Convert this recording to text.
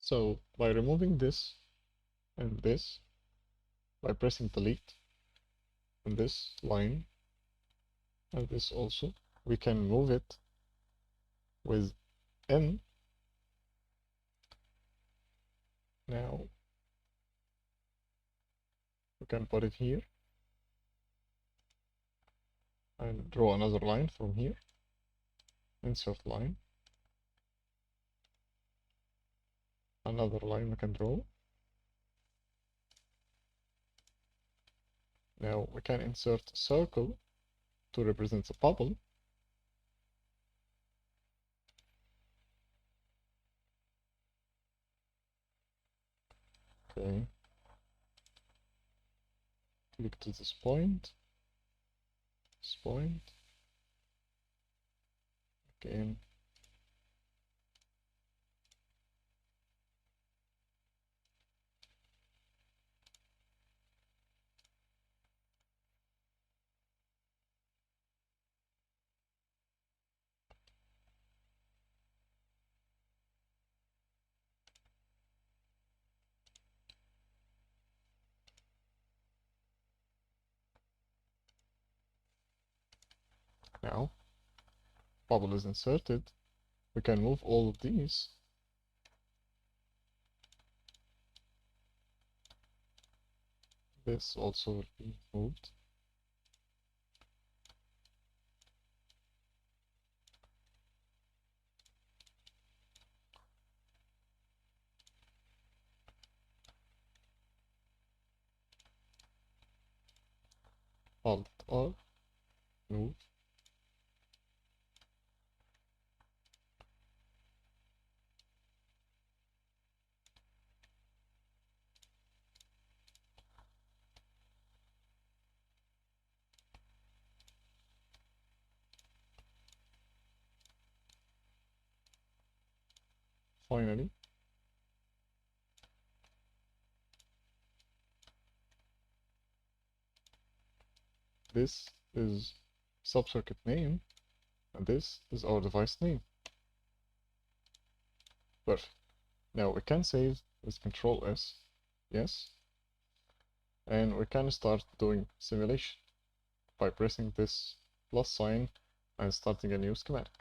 So by removing this and this, by pressing delete and this line and this also, we can move it with M. Now we can put it here and draw another line from here. Insert line. Another line we can draw. Now we can insert a circle to represent the bubble. Okay. Click to this point. This point. Again. Now, bubble is inserted. We can move all of these. This also will be moved. Alt R, move. Finally, this is subcircuit name, and this is our device name. Perfect. Now we can save with Control S, yes, and we can start doing simulation by pressing this plus sign and starting a new schematic.